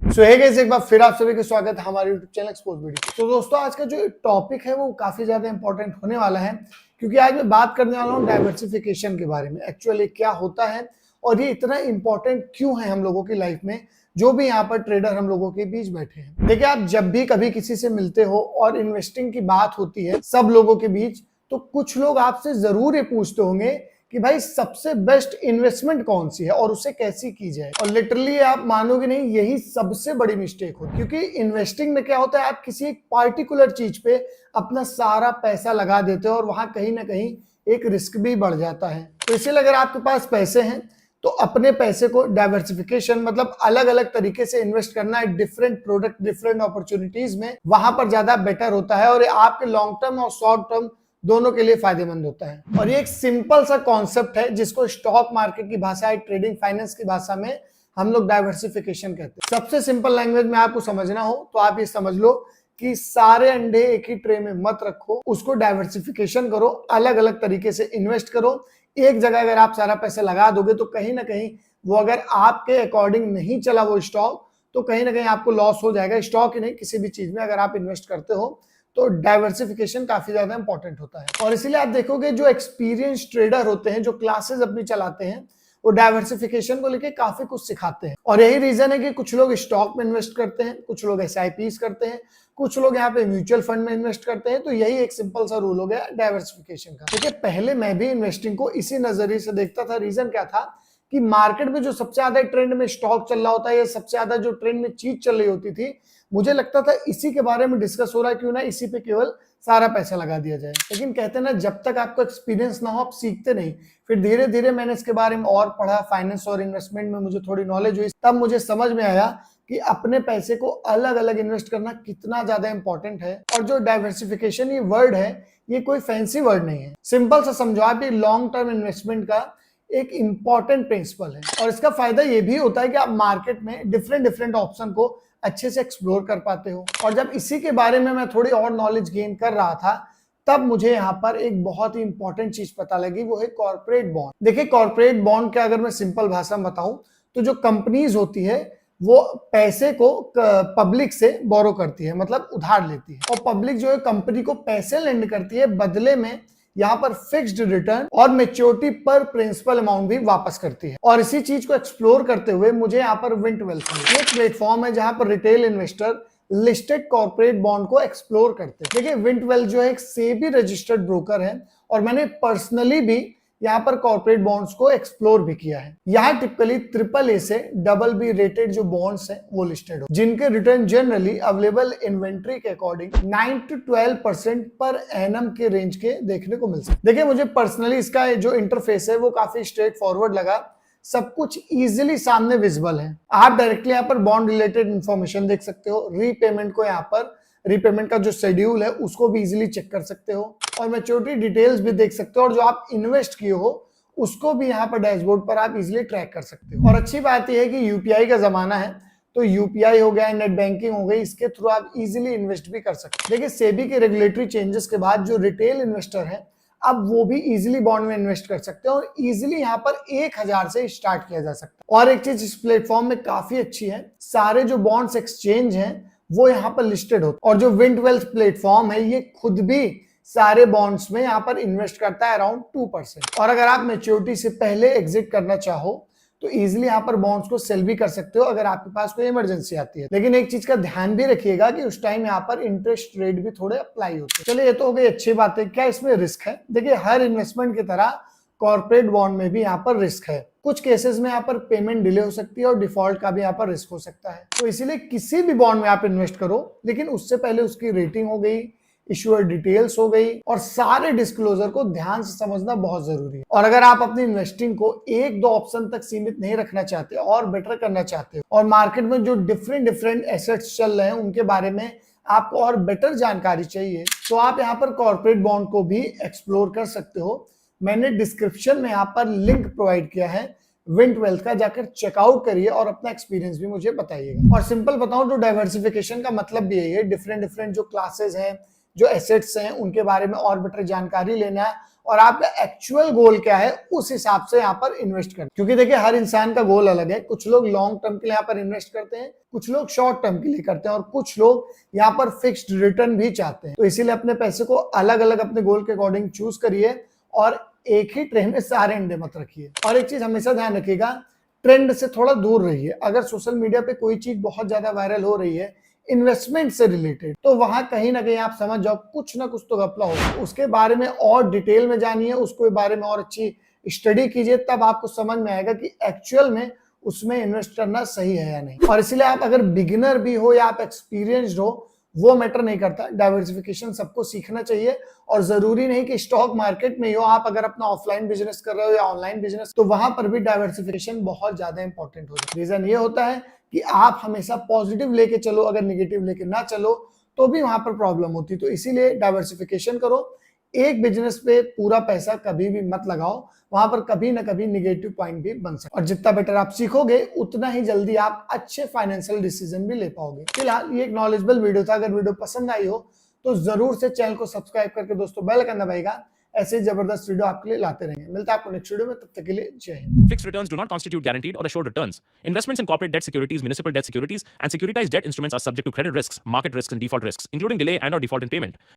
सो hey guys, एक बार फिर आप सभी का स्वागत है हमारे YouTube चैनल एक्सपोज वीडियो। तो दोस्तों, आज का जो टॉपिक है वो काफी ज्यादा इंपॉर्टेंट होने वाला है, क्योंकि आज मैं बात करने वाला हूँ डाइवर्सिफिकेशन के बारे में। एक्चुअली क्या होता है और ये इतना इंपॉर्टेंट क्यों है हम लोगों की लाइफ में, जो भी यहाँ पर ट्रेडर हम लोगों के बीच बैठे हैं। देखिए, आप जब भी कभी किसी से मिलते हो और इन्वेस्टिंग की बात होती है सब लोगों के बीच, तो कुछ लोग आपसे जरूर ये पूछते होंगे कि भाई सबसे बेस्ट इन्वेस्टमेंट कौन सी है और उसे कैसी की जाए। और लिटरली आप मानोगे नहीं, यही सबसे बड़ी मिस्टेक होती है, क्योंकि इन्वेस्टिंग में क्या होता है, आप किसी एक पार्टिकुलर चीज पे अपना सारा पैसा लगा देते हो और वहां कहीं ना कहीं एक रिस्क भी बढ़ जाता है। तो इसलिए अगर आपके पास पैसे हैं तो अपने पैसे को डाइवर्सिफिकेशन मतलब अलग अलग तरीके से इन्वेस्ट करना है, डिफरेंट प्रोडक्ट डिफरेंट अपॉर्चुनिटीज में, वहां पर ज्यादा बेटर होता है और ये आपके लॉन्ग टर्म और शॉर्ट टर्म दोनों के लिए फायदेमंद होता है। और ये एक सिंपल सा कॉन्सेप्ट है जिसको स्टॉक मार्केट की भाषा है, ट्रेडिंग फाइनेंस की भाषा में हम लोग डाइवर्सिफिकेशन कहते हैं। सबसे सिंपल लैंग्वेज में आपको समझना हो तो आप ये समझ लो कि सारे अंडे एक ही ट्रे में मत रखो, उसको डाइवर्सिफिकेशन करो, अलग अलग तरीके से इन्वेस्ट करो। एक जगह अगर आप सारा पैसा लगा दोगे तो कहीं ना कहीं वो अगर आपके अकॉर्डिंग नहीं चला वो स्टॉक, तो कहीं ना कहीं आपको लॉस हो जाएगा। स्टॉक ही नहीं, किसी भी चीज में अगर आप इन्वेस्ट करते हो तो डाइवर्सिफिकेशन काफी ज्यादा इंपॉर्टेंट होता है। और इसीलिए आप देखोगे जो एक्सपीरियंस ट्रेडर होते हैं, जो क्लासेस अपनी चलाते हैं, वो डाइवर्सिफिकेशन को लेके काफी कुछ सिखाते हैं। और यही रीजन है कि कुछ लोग स्टॉक में इन्वेस्ट करते हैं, कुछ लोग SIPs करते हैं, कुछ लोग यहाँ पे म्यूचुअल फंड में इन्वेस्ट करते हैं। तो यही एक सिंपल सा रूल हो गया डाइवर्सिफिकेशन का। देखिए, पहले मैं भी इन्वेस्टिंग को इसी नजरिए से देखता था। रीजन क्या था कि मार्केट में जो सबसे ज्यादा ट्रेंड में स्टॉक चल रहा होता है या सबसे ज्यादा जो ट्रेंड में चीज चल रही होती थी, मुझे लगता था इसी के बारे में डिस्कस हो रहा है, क्यों ना इसी पे केवल सारा पैसा लगा दिया जाए। लेकिन कहते हैं ना, जब तक आपको एक्सपीरियंस ना हो आप सीखते नहीं। फिर धीरे धीरे मैंने इसके बारे में और पढ़ा, फाइनेंस और इन्वेस्टमेंट में मुझे थोड़ी नॉलेज हुई, तब मुझे समझ में आया कि अपने पैसे को अलग अलग इन्वेस्ट करना कितना ज्यादा इंपॉर्टेंट है। और जो डाइवर्सिफिकेशन ये वर्ड है, ये कोई फैंसी वर्ड नहीं है। सिंपल सा समझो आप, ये लॉन्ग टर्म इन्वेस्टमेंट का एक इंपॉर्टेंट प्रिंसिपल है। और इसका फायदा ये भी होता है कि आप मार्केट में डिफरेंट डिफरेंट ऑप्शन को अच्छे से एक्सप्लोर कर पाते हो। और जब इसी के बारे में मैं थोड़ी और नॉलेज गेन कर रहा था, तब मुझे यहाँ पर एक बहुत ही इंपॉर्टेंट चीज पता लगी, वो है कॉर्पोरेट बॉन्ड। देखिए, कॉर्पोरेट बॉन्ड के अगर मैं सिंपल भाषा में बताऊं तो जो कंपनीज होती है वो पैसे को पब्लिक से बोरो करती है, मतलब उधार लेती है। और पब्लिक जो है कंपनी को पैसे लेंड करती है, बदले में यहाँ पर फिक्स्ड रिटर्न और मेच्योरिटी पर प्रिंसिपल अमाउंट भी वापस करती है। और इसी चीज को एक्सप्लोर करते हुए मुझे यहाँ पर विंट वेल्थ एक प्लेटफॉर्म है जहां पर retail investor listed corporate bond को एक्सप्लोर करते हैं। देखिए, विंट वेल्थ जो है एक सेबी रजिस्टर्ड ब्रोकर है और मैंने पर्सनली भी यहाँ पर कॉर्पोरेट बॉन्ड्स को एक्सप्लोर भी किया है। यहाँ टिपिकली AAA से BB रेटेड जो बॉन्ड्स हैं वो लिस्टेड हो, जिनके रिटर्न जनरली अवेलेबल इन्वेंट्री के अकॉर्डिंग 9 to 12% पर एनम के रेंज के देखने को मिल सकते। देखिए, मुझे पर्सनली इसका जो इंटरफेस है वो काफी स्ट्रेट फॉरवर्ड लगा। सब कुछ इजीली सामने विजिबल है। आप डायरेक्टली यहाँ पर बॉन्ड रिलेटेड इंफॉर्मेशन देख सकते हो, रीपेमेंट को यहाँ पर रीपेमेंट का जो शेड्यूल है उसको भी इजीली चेक कर सकते हो और मैच्योरिटी डिटेल्स भी देख सकते हो, और जो आप इन्वेस्ट किए हो उसको भी यहाँ पर डैशबोर्ड पर आप इजीली ट्रैक कर सकते हो। और अच्छी बात यह है कि UPI का जमाना है, तो UPI हो गया, नेट बैंकिंग हो गई, इसके थ्रू आप इजीली इन्वेस्ट भी कर सकते हो। देखिए, सेबी के रेगुलेटरी चेंजेस के बाद जो रिटेल इन्वेस्टर है अब वो भी इजीली बॉन्ड में इन्वेस्ट कर सकते हैं और इजीली यहाँ पर 1000 से स्टार्ट किया जा सकता है। और एक चीज इस प्लेटफॉर्म में काफी अच्छी है, सारे जो बॉन्ड्स एक्सचेंज हैं वो यहाँ पर लिस्टेड होते हैं। और जो विंट वेल्थ प्लेटफॉर्म है ये खुद भी सारे बॉन्ड्स में यहाँ पर इन्वेस्ट करता है अराउंड 2%। और अगर आप मैच्योरिटी से पहले एग्जिट करना चाहो तो इजीली यहाँ पर बॉन्ड्स को सेल भी कर सकते हो अगर आपके पास कोई इमरजेंसी आती है। लेकिन एक चीज का ध्यान भी रखिएगा कि उस टाइम यहाँ पर इंटरेस्ट रेट भी थोड़े अप्लाई होते हैं। चलिए, ये तो हो गई अच्छी बात है। क्या इसमें रिस्क है? देखिए, हर इन्वेस्टमेंट की तरह कॉर्पोरेट बॉन्ड में भी यहाँ पर रिस्क है। कुछ केसेस में यहाँ पर पेमेंट डिले हो सकती है और डिफॉल्ट का भी यहाँ पर रिस्क हो सकता है। तो इसीलिए किसी भी बॉन्ड में आप इन्वेस्ट करो, लेकिन उससे पहले उसकी रेटिंग हो गई, इश्यूअर डिटेल्स हो गई और सारे डिस्क्लोजर को ध्यान से समझना बहुत जरूरी है। और अगर आप अपनी इन्वेस्टिंग को 1-2 ऑप्शन तक सीमित नहीं रखना चाहते और बेटर करना चाहते हो और मार्केट में जो डिफरेंट एसेट्स चल रहे हैं उनके बारे में आपको और बेटर जानकारी चाहिए, तो आप यहाँ पर कॉर्पोरेट बॉन्ड को भी एक्सप्लोर कर सकते हो। मैंने डिस्क्रिप्शन में यहाँ पर लिंक प्रोवाइड किया है विंट वेल्थ का, जाकर चेकआउट करिए और अपना एक्सपीरियंस भी मुझे बताइएगा। और सिंपल बताऊं तो डाइवर्सिफिकेशन का मतलब भी यही है, डिफरेंट जो क्लासेस हैं, जो एसेट्स हैं, उनके बारे में और बेटर जानकारी लेना है और आपका एक्चुअल गोल क्या है उस हिसाब से यहाँ पर इन्वेस्ट करें। क्योंकि देखिए हर इंसान का गोल अलग है, कुछ लोग लॉन्ग टर्म के लिए यहाँ पर इन्वेस्ट करते हैं, कुछ लोग शॉर्ट टर्म के लिए करते हैं और कुछ लोग यहाँ पर फिक्स्ड रिटर्न भी चाहते हैं। तो इसीलिए अपने पैसे को अलग अलग अपने गोल के अकॉर्डिंग चूज करिए और एक ही ट्रे में सारे अंडे मत रखिए। और एक चीज हमेशा ध्यान रखिएगा, ट्रेंड से थोड़ा दूर रहिए। अगर सोशल मीडिया पे कोई चीज बहुत ज्यादा वायरल हो रही है इन्वेस्टमेंट से रिलेटेड, तो वहां कहीं ना कहीं आप समझ जाओ कुछ ना कुछ तो घपला होगा। उसके बारे में और डिटेल में जानिए, उसके बारे में और अच्छी स्टडी कीजिए, तब आपको समझ में आएगा कि एक्चुअल में उसमें इन्वेस्ट करना सही है या नहीं। और इसलिए आप अगर बिगिनर भी हो या आप एक्सपीरियंस्ड हो, वो मैटर नहीं करता। डाइवर्सिफिकेशन सबको सीखना चाहिए और जरूरी नहीं कि स्टॉक मार्केट में ही हो। आप अगर अपना ऑफलाइन बिजनेस कर रहे हो या ऑनलाइन बिजनेस, तो वहां पर भी डाइवर्सिफिकेशन बहुत ज्यादा इंपॉर्टेंट होता है। रीजन ये होता है कि आप हमेशा पॉजिटिव लेके चलो, अगर निगेटिव लेके ना चलो तो भी वहां पर प्रॉब्लम होती है। तो इसीलिए डाइवर्सिफिकेशन करो। एक बिजनेस पे पूरा पैसा कभी भी मत लगाओ, वहां पर कभी ना कभी निगेटिव पॉइंट भी बन सकता है। और जितना बेटर आप सीखोगे उतना ही जल्दी आप अच्छे फाइनेंशियल डिसीजन भी ले पाओगे। फिलहाल ये एक नॉलेजेबल वीडियो था। अगर वीडियो पसंद आई हो तो जरूर से चैनल को सब्सक्राइब करके दोस्तों बेल आइकन दबाइएगा। ऐसे जबरदस्त वीडियो आपके लिए लाते रहेंगे। मिलता है आपको नेक्स्ट वीडियो में, तब तक के लिए जय Hind. Fixed returns do not constitute guaranteed or assured returns. Investments in corporate debt securities, municipal debt securities, and securitized debt instruments are subject to credit risks, market risks, and default risks, including delay and/or default in payment.